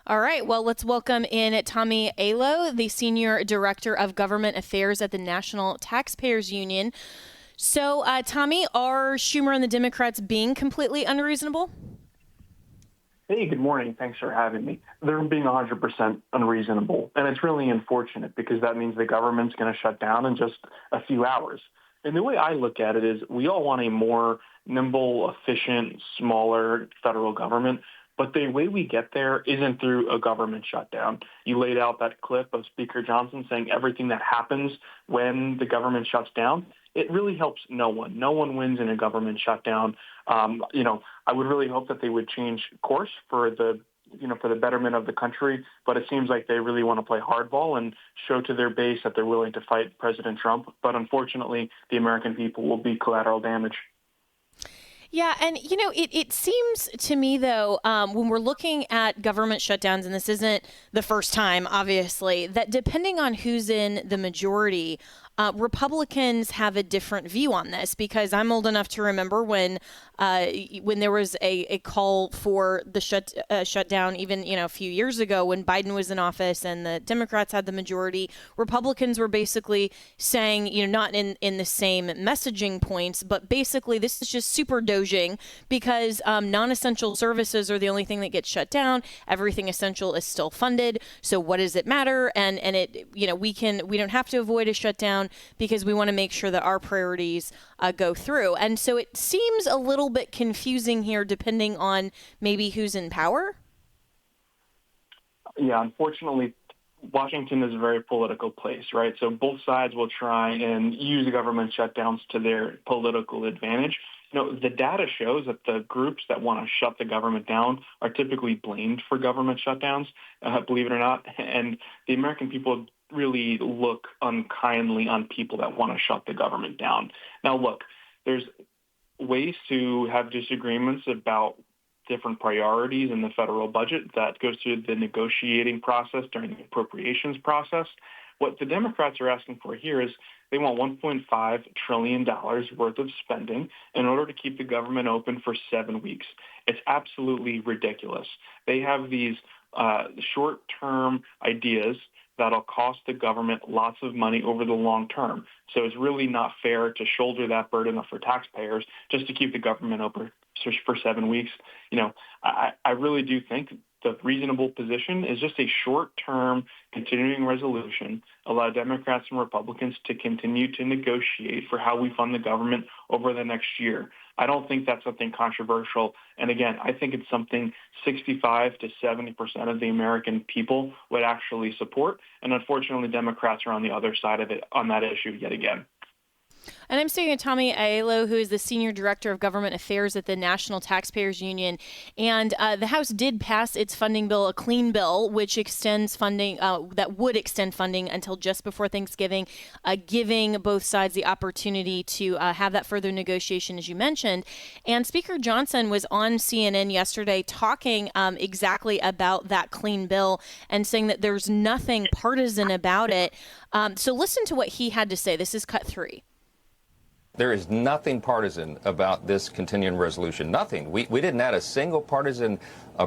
All right. Well, let's welcome in Tommy Aiello, the Senior Director of Government Affairs at the National Taxpayers Union. So, Tommy, are Schumer and the Democrats being completely unreasonable? Hey, good morning. Thanks for having me. They're being 100% unreasonable, and it's really unfortunate because that means the government's going to shut down in just a few hours. And the way I look at it is we all want a more nimble, efficient, smaller federal government, but the way we get there isn't through a government shutdown. You laid out that clip of Speaker Johnson saying everything that happens when the government shuts down. It really helps no one. No one wins in a government shutdown. I would really hope that they would change course for the betterment of the country. But it seems like they really want to play hardball and show to their base that they're willing to fight President Trump. But unfortunately, the American people will be collateral damage. Yeah, and it seems to me though, when we're looking at government shutdowns, and this isn't the first time, obviously, that depending on who's in the majority, Republicans have a different view on this, because I'm old enough to remember when there was a call for the shutdown, even a few years ago when Biden was in office and the Democrats had the majority. Republicans were basically saying, not in the same messaging points, but basically this is just super doging because non-essential services are the only thing that gets shut down. Everything essential is still funded. So what does it matter? And it we don't have to avoid a shutdown because we want to make sure that our priorities go through. And so it seems a little bit confusing here depending on maybe who's in power. Yeah, unfortunately, Washington is a very political place, right? So both sides will try and use the government shutdowns to their political advantage. The data shows that the groups that want to shut the government down are typically blamed for government shutdowns, believe it or not. And the American people really look unkindly on people that want to shut the government down. Now, look, there's ways to have disagreements about different priorities in the federal budget. That goes through the negotiating process during the appropriations process. What the Democrats are asking for here is they want $1.5 trillion worth of spending in order to keep the government open for 7 weeks. It's absolutely ridiculous. They have these short-term ideas that'll cost the government lots of money over the long term. So it's really not fair to shoulder that burden for taxpayers just to keep the government open for 7 weeks. I really do think the reasonable position is just a short-term continuing resolution, allow Democrats and Republicans to continue to negotiate for how we fund the government over the next year. I don't think that's something controversial. And again, I think it's something 65 to 70% of the American people would actually support. And unfortunately, Democrats are on the other side of it on that issue yet again. And I'm speaking to Tommy Aiello, who is the Senior Director of Government Affairs at the National Taxpayers Union. And the House did pass its funding bill, a clean bill, which extends funding, that would extend funding until just before Thanksgiving, giving both sides the opportunity to have that further negotiation, as you mentioned. And Speaker Johnson was on CNN yesterday talking exactly about that clean bill and saying that there's nothing partisan about it. So listen to what he had to say. This is cut 3. There is nothing partisan about this continuing resolution. Nothing. We didn't add a single partisan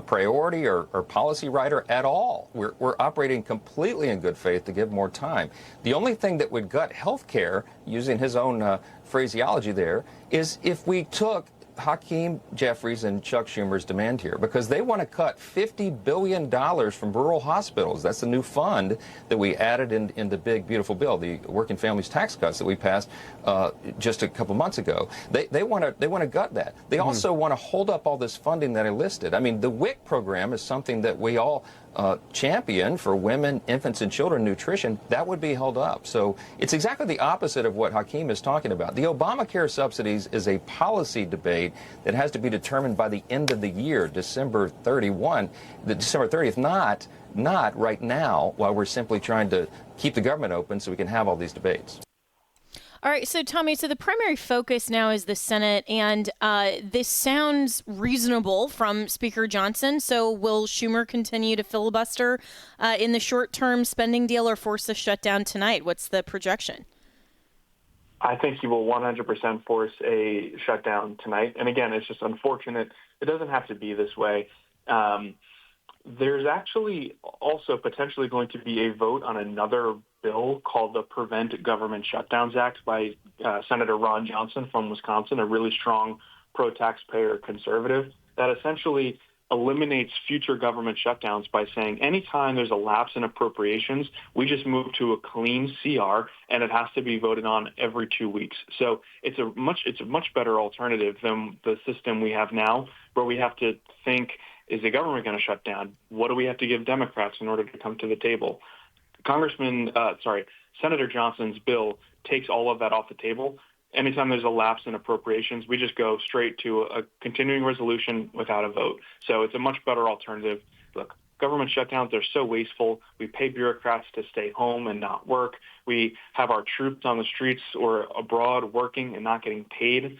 priority or policy writer at all. We're operating completely in good faith to give more time. The only thing that would gut health care, using his own phraseology there, is if we took Hakeem Jeffries and Chuck Schumer's demand here, because they want to cut $50 billion from rural hospitals. That's the new fund that we added in the big, beautiful bill, the Working Families Tax Cuts that we passed just a couple months ago. They want to gut that. They also want to hold up all this funding that I listed. I mean, the WIC program is something that we all champion for women, infants, and children nutrition. That would be held up. So it's exactly the opposite of what Hakeem is talking about. The Obamacare subsidies is a policy debate that has to be determined by the end of the year, December 30th, not right now, while we're simply trying to keep the government open so we can have all these debates. All right. So, Tommy, the primary focus now is the Senate, and this sounds reasonable from Speaker Johnson. So will Schumer continue to filibuster in the short-term spending deal or force a shutdown tonight? What's the projection? I think he will 100% force a shutdown tonight. And again, it's just unfortunate. It doesn't have to be this way. There's actually also potentially going to be a vote on another bill called the Prevent Government Shutdowns Act by Senator Ron Johnson from Wisconsin, a really strong pro-taxpayer conservative, that essentially eliminates future government shutdowns by saying anytime there's a lapse in appropriations, we just move to a clean CR and it has to be voted on every 2 weeks. So it's a much better alternative than the system we have now, where we have to think, is the government going to shut down? What do we have to give Democrats in order to come to the table? Senator Johnson's bill takes all of that off the table. Anytime there's a lapse in appropriations, we just go straight to a continuing resolution without a vote. So it's a much better alternative. Look, government shutdowns, they're so wasteful. We pay bureaucrats to stay home and not work. We have our troops on the streets or abroad working and not getting paid.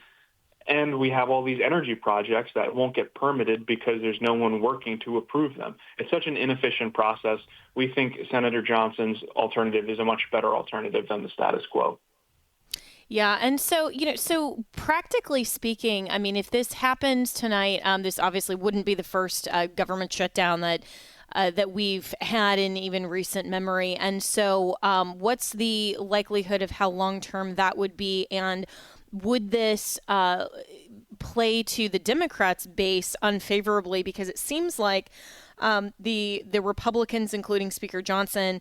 And we have all these energy projects that won't get permitted because there's no one working to approve them. It's such an inefficient process. We think Senator Johnson's alternative is a much better alternative than the status quo. Yeah. And so, so practically speaking, I mean, if this happens tonight, this obviously wouldn't be the first government shutdown that we've had in even recent memory. And so what's the likelihood of how long term that would be? And would this play to the Democrats' base unfavorably? Because it seems like the Republicans, including Speaker Johnson,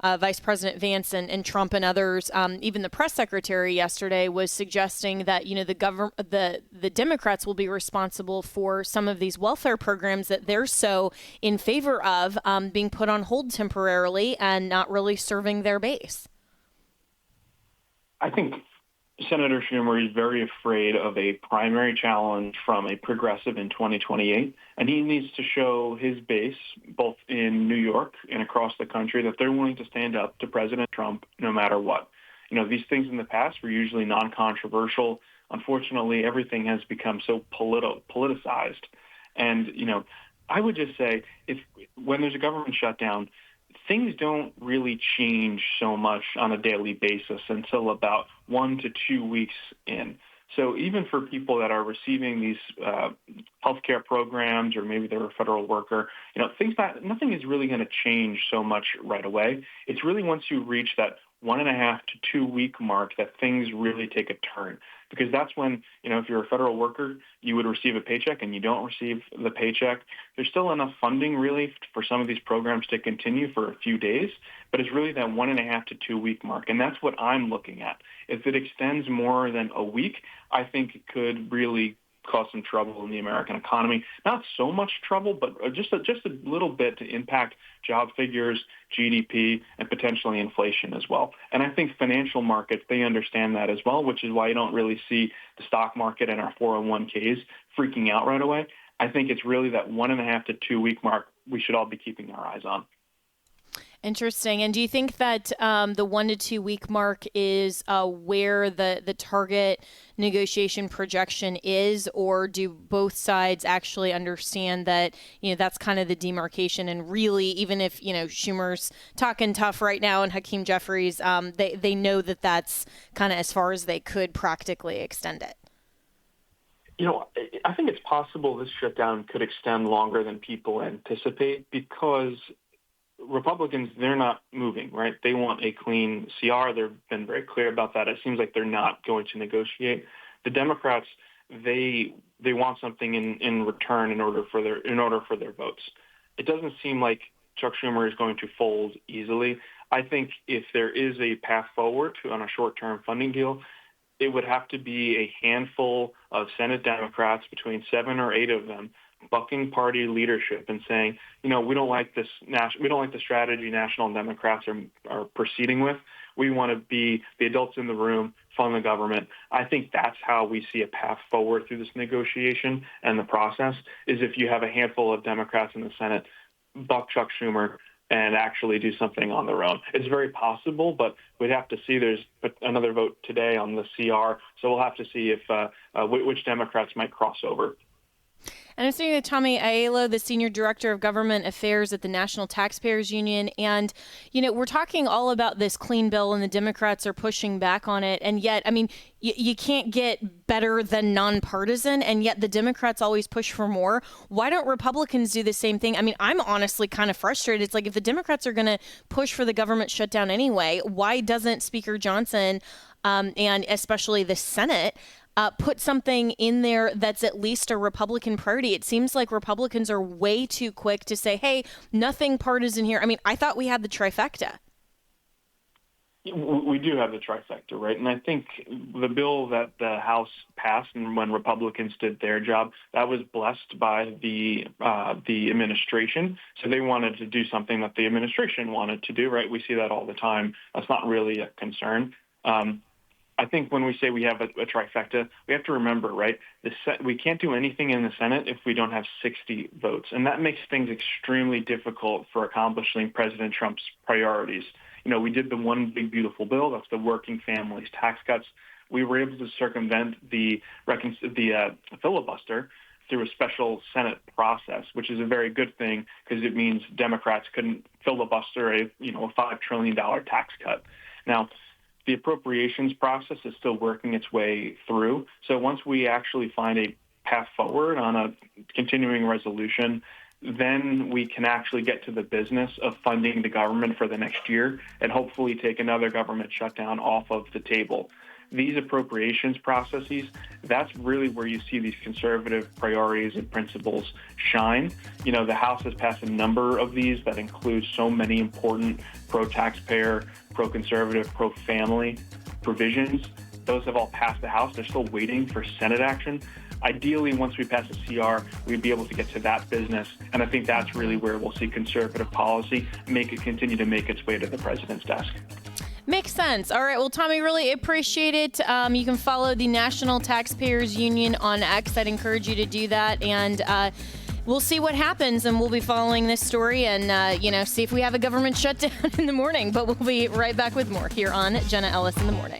Vice President Vance and Trump and others, even the press secretary yesterday was suggesting that, the Democrats will be responsible for some of these welfare programs that they're so in favor of being put on hold temporarily and not really serving their base. I think Senator Schumer is very afraid of a primary challenge from a progressive in 2028, and he needs to show his base, both in New York and across the country, that they're willing to stand up to President Trump no matter what. These things in the past were usually non-controversial. Unfortunately, everything has become so politicized. And, I would just say when there's a government shutdown, things don't really change so much on a daily basis until about 1 to 2 weeks in. So even for people that are receiving these healthcare programs, or maybe they're a federal worker, nothing is really going to change so much right away. It's really once you reach that 1.5 to 2 week mark that things really take a turn. Because that's when, if you're a federal worker, you would receive a paycheck and you don't receive the paycheck. There's still enough funding really for some of these programs to continue for a few days, but it's really that 1.5 to 2 week mark. And that's what I'm looking at. If it extends more than a week, I think it could really cause some trouble in the American economy. Not so much trouble, but just a little bit to impact job figures, GDP, and potentially inflation as well. And I think financial markets, they understand that as well, which is why you don't really see the stock market and our 401ks freaking out right away. I think it's really that 1.5 to 2 week mark we should all be keeping our eyes on. Interesting. And do you think that the 1 to 2 week mark is where the target negotiation projection is, or do both sides actually understand that, that's kind of the demarcation, and really, even if, Schumer's talking tough right now and Hakeem Jeffries, they know that that's kind of as far as they could practically extend it? I think it's possible this shutdown could extend longer than people anticipate, because Republicans, they're not moving, right? They want a clean CR. They've been very clear about that. It seems like they're not going to negotiate. The Democrats, they want something in return in order for their votes. It doesn't seem like Chuck Schumer is going to fold easily. I think if there is a path forward on a short-term funding deal, it would have to be a handful of Senate Democrats, between 7 or 8 of them, bucking party leadership and saying, we don't like this. We don't like the strategy national Democrats are proceeding with. We want to be the adults in the room, fund the government. I think that's how we see a path forward through this negotiation and the process, is if you have a handful of Democrats in the Senate buck Chuck Schumer and actually do something on their own. It's very possible, but we'd have to see. There's another vote today on the CR, so we'll have to see if which Democrats might cross over. And I'm speaking with Tommy Aiello, the Senior Director of Government Affairs at the National Taxpayers Union. And, we're talking all about this clean bill and the Democrats are pushing back on it. And yet, you can't get better than nonpartisan. And yet the Democrats always push for more. Why don't Republicans do the same thing? I'm honestly kind of frustrated. It's like if the Democrats are going to push for the government shutdown anyway, why doesn't Speaker Johnson and especially the Senate put something in there that's at least a Republican priority? It seems like Republicans are way too quick to say, hey, nothing partisan here. I thought we had the trifecta. We do have the trifecta, right? And I think the bill that the House passed, and when Republicans did their job, that was blessed by the administration. So they wanted to do something that the administration wanted to do, right? We see that all the time. That's not really a concern. I think when we say we have a trifecta, we have to remember, right, we can't do anything in the Senate if we don't have 60 votes. And that makes things extremely difficult for accomplishing President Trump's priorities. We did the one big, beautiful bill. That's the working families tax cuts. We were able to circumvent the filibuster through a special Senate process, which is a very good thing because it means Democrats couldn't filibuster a $5 trillion tax cut. Now, the appropriations process is still working its way through. So once we actually find a path forward on a continuing resolution, then we can actually get to the business of funding the government for the next year and hopefully take another government shutdown off of the table. These appropriations processes, that's really where you see these conservative priorities and principles shine. The House has passed a number of these that include so many important pro-taxpayer, pro-conservative, pro-family provisions. Those have all passed the House. They're still waiting for Senate action. Ideally, once we pass a CR, we'd be able to get to that business. And I think that's really where we'll see conservative policy continue to make its way to the president's desk. Makes sense. All right. Well, Tommy, really appreciate it. You can follow the National Taxpayers Union on X. I'd encourage you to do that. And we'll see what happens. And we'll be following this story and, see if we have a government shutdown in the morning. But we'll be right back with more here on Jenna Ellis in the Morning.